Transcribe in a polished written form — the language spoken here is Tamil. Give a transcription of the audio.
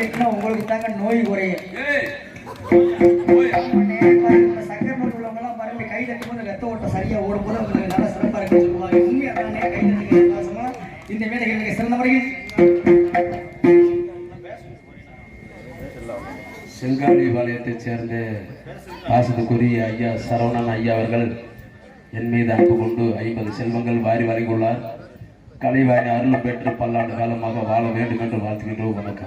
கட்டினா உங்களுக்கு தாங்க நோய் குறையும். சக்கரை நோய் உள்ளவங்க எல்லாம் பாருங்க கை தட்டும் போது ரத்த ஓட்டம் சரியா ஓடும் போது உங்களுக்கு நல்லா சிறப்பா இருக்குன்னு சொல்லுவாங்க. உண்மையா தானே கை தட்டுங்க இந்த மேடைகளுக்கு சிறந்த முறையில் செங்காலிபாளையத்தைச் சேர்ந்த பாசத்துக்குரிய ஐயா சரவணன் ஐயா அவர்கள் என் மீது அன்பு கொண்டு 50 செல்வங்கள் வாரி வழங்கியுள்ளார். கலைவாணி அருள் பெற்று பல்லாண்டு காலமாக வாழ வேண்டும் என்று வாழ்த்துகின்றோம். வணக்கம்.